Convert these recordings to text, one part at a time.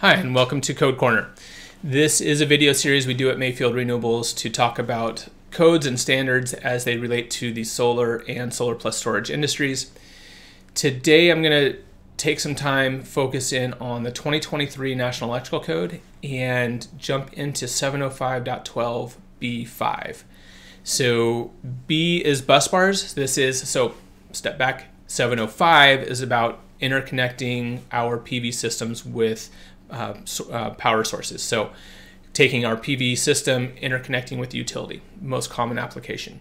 Hi, and welcome to Code Corner. This is a video series we do at Mayfield Renewables to talk about codes and standards as they relate to the solar and solar plus storage industries. Today I'm going to take some time, focus in on the 2023 National Electrical Code and jump into 705.12b5. So B is busbars. So step back, 705 is about interconnecting our PV systems with power sources. So taking our PV system, interconnecting with the utility, most common application.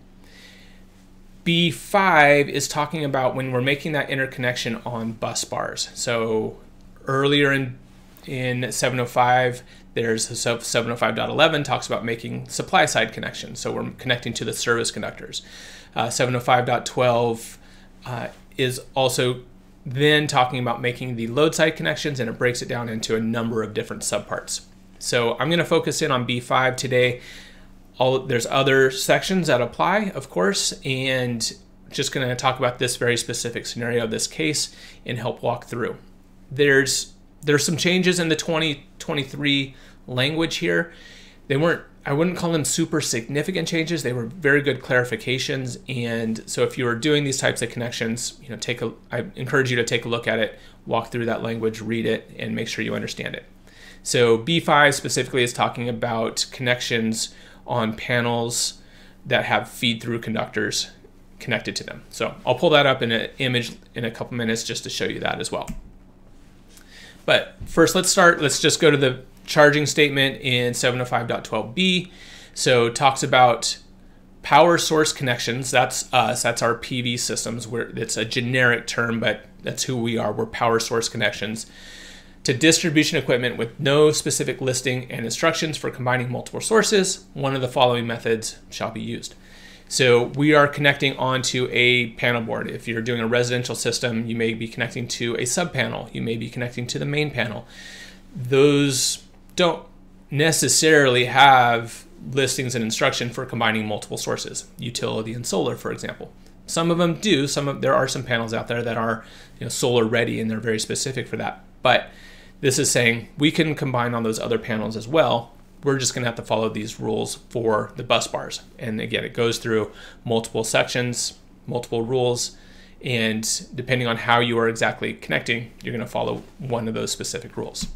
B5 is talking about when we're making that interconnection on bus bars. So earlier in 705, there's 705.11 talks about making supply side connections. So we're connecting to the service conductors. 705.12 is also then talking about making the load side connections, and it breaks it down into a number of different subparts. So I'm going to focus in on B5 today. There's other sections that apply, of course, and just going to talk about this very specific scenario, this case, and help walk through. There's some changes in the 2023 language here. I wouldn't call them super significant changes. They were very good clarifications. And so if you are doing these types of connections, I encourage you to take a look at it, walk through that language, read it, and make sure you understand it. So B5 specifically is talking about connections on panels that have feed-through conductors connected to them. So I'll pull that up in an image in a couple minutes just to show you that as well. But first, let's just go to the charging statement in 705.12b. So it talks about power source connections. That's us, that's our PV systems. It's a generic term, but that's who we are. We're power source connections to distribution equipment with no specific listing and instructions for combining multiple sources. One of the following methods shall be used. So we are connecting onto a panel board. If you're doing a residential system, you may be connecting to a sub panel. You may be connecting to the main panel. Those don't necessarily have listings and instruction for combining multiple sources, utility and solar, for example. Some of them do. There are some panels out there that are solar ready, and they're very specific for that. But this is saying we can combine on those other panels as well. We're just going to have to follow these rules for the bus bars. And again, it goes through multiple sections, multiple rules, and depending on how you are exactly connecting, you're going to follow one of those specific rules.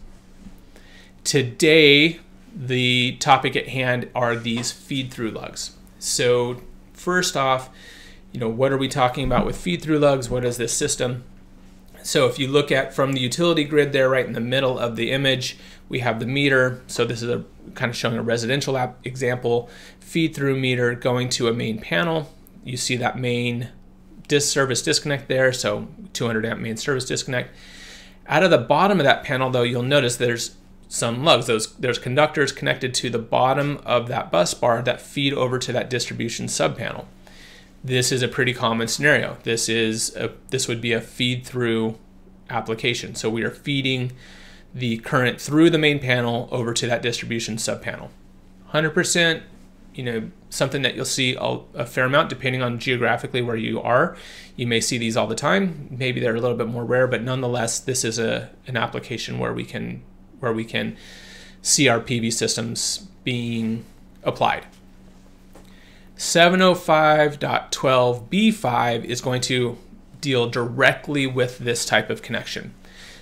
Today, the topic at hand are these feed-through lugs. So first off, what are we talking about with feed-through lugs? What is this system? So if you look at from the utility grid there, right in the middle of the image, we have the meter. So this is kind of showing a residential example, feed-through meter going to a main panel. You see that main service disconnect there, so 200 amp main service disconnect. Out of the bottom of that panel, though, you'll notice there's some lugs. There's conductors connected to the bottom of that bus bar that feed over to that distribution subpanel. This is a pretty common scenario. This would be a feed-through application. So we are feeding the current through the main panel over to that distribution subpanel. 100%, something that you'll see a fair amount depending on geographically where you are. You may see these all the time. Maybe they're a little bit more rare, but nonetheless, this is an application where we can see our PV systems being applied. 705.12b5 is going to deal directly with this type of connection.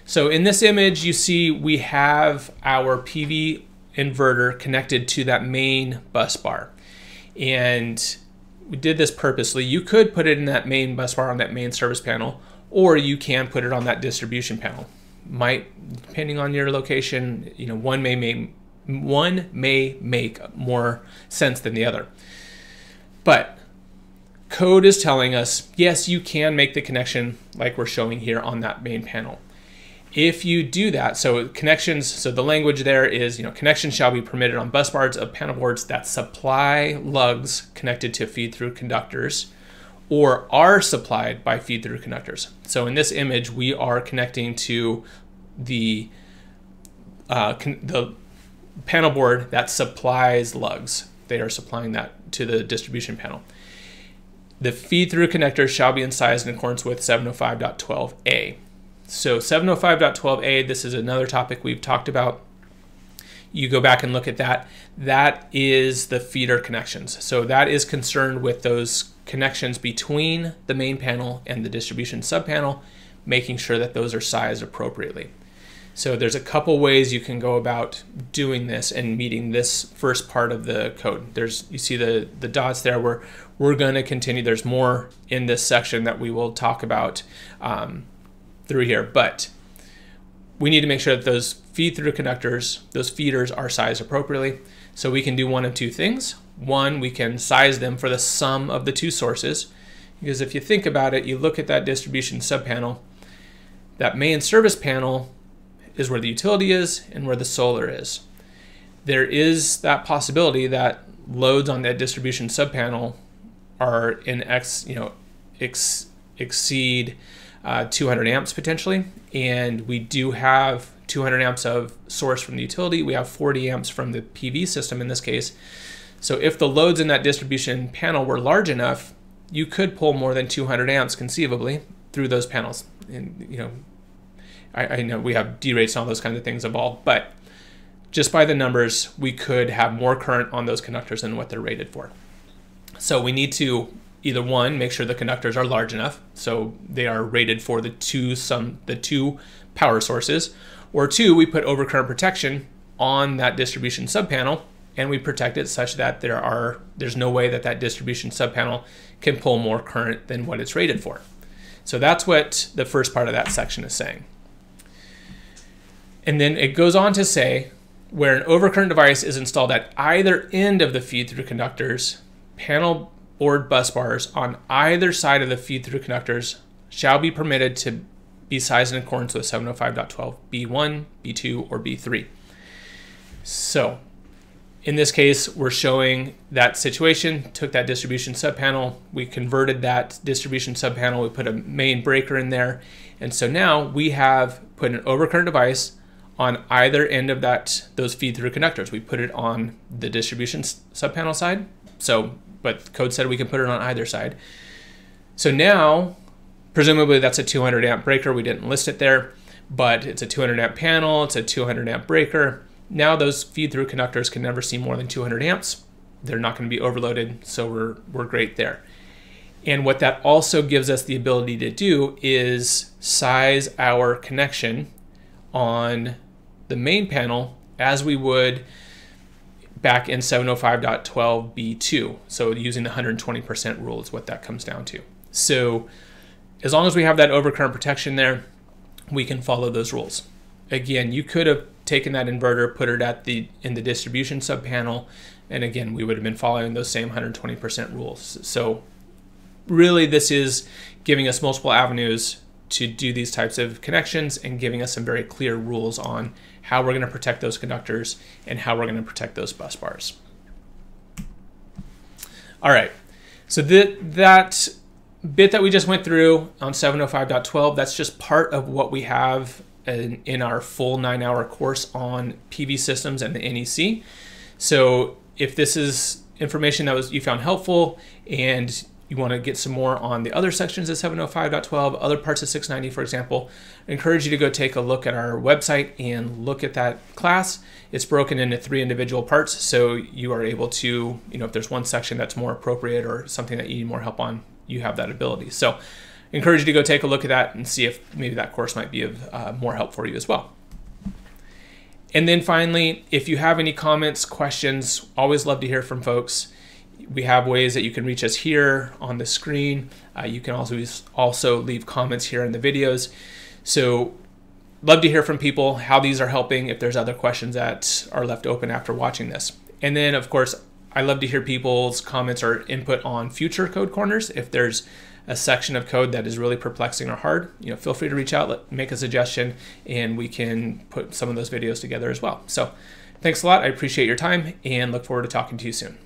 So in this image, you see we have our PV inverter connected to that main bus bar. And we did this purposely. You could put it in that main bus bar on that main service panel, or you can put it on that distribution panel. Depending on your location, one may make more sense than the other. But code is telling us, yes, you can make the connection like we're showing here on that main panel. If you do that, so connections, so the language there is, connections shall be permitted on bus bars of panel boards that supply lugs connected to feed-through conductors or are supplied by feed-through conductors. So in this image, we are connecting to the panel board that supplies lugs. They are supplying that to the distribution panel. The feed-through connectors shall be incised in accordance with 705.12a. So 705.12a, this is another topic we've talked about. You go back and look at that. That is the feeder connections. So that is concerned with those connections between the main panel and the distribution subpanel, making sure that those are sized appropriately. So there's a couple ways you can go about doing this and meeting this first part of the code. You see the dots there. We're going to continue. There's more in this section that we will talk about through here, but we need to make sure that those feed-through conductors, those feeders, are sized appropriately. So we can do one of two things. One, we can size them for the sum of the two sources, because if you think about it, you look at that distribution subpanel, that main service panel is where the utility is and where the solar is. There is that possibility that loads on that distribution subpanel are exceed 200 amps potentially, and we do have 200 amps of source from the utility. We have 40 amps from the PV system in this case. So if the loads in that distribution panel were large enough, you could pull more than 200 amps conceivably through those panels. And I know we have D-rates and all those kinds of things involved, but just by the numbers, we could have more current on those conductors than what they're rated for. So we need to either one, make sure the conductors are large enough, so they are rated for the two power sources, or two, we put overcurrent protection on that distribution subpanel, and we protect it such that there's no way that that distribution subpanel can pull more current than what it's rated for. So that's what the first part of that section is saying. And then it goes on to say, where an overcurrent device is installed at either end of the feed-through conductors, panel board bus bars on either side of the feed-through conductors shall be permitted to be sized in accordance with 705.12b1, b2, or b3. So in this case, we're showing that situation, took that distribution subpanel, we converted that distribution subpanel, we put a main breaker in there, and so now we have put an overcurrent device on either end of those feed-through conductors. We put it on the distribution subpanel side, but code said we can put it on either side. So now, presumably that's a 200 amp breaker. We didn't list it there, but it's a 200 amp panel, it's a 200 amp breaker. Now those feed-through conductors can never see more than 200 amps. They're not going to be overloaded, so we're great there. And what that also gives us the ability to do is size our connection on the main panel as we would back in 705.12b2. So using the 120% rule is what that comes down to. So as long as we have that overcurrent protection there, we can follow those rules. Again, you could have taken that inverter, put it in the distribution subpanel, and again, we would have been following those same 120% rules. So really, this is giving us multiple avenues to do these types of connections and giving us some very clear rules on how we're going to protect those conductors and how we're going to protect those bus bars. All right, so that bit that we just went through on 705.12, that's just part of what we have in our full 9-hour course on PV systems and the NEC. So if this is information that you found helpful and you want to get some more on the other sections of 705.12, other parts of 690, for example, I encourage you to go take a look at our website and look at that class. It's broken into 3 individual parts, so you are able to, if there's one section that's more appropriate or something that you need more help on, you have that ability. So I encourage you to go take a look at that and see if maybe that course might be of more help for you as well. And then finally, if you have any comments, questions, always love to hear from folks. We have ways that you can reach us here on the screen. You can also leave comments here in the videos. So love to hear from people how these are helping, if there's other questions that are left open after watching this. And then of course, I love to hear people's comments or input on future code corners. If there's a section of code that is really perplexing or hard, feel free to reach out, make a suggestion, and we can put some of those videos together as well. So thanks a lot. I appreciate your time and look forward to talking to you soon.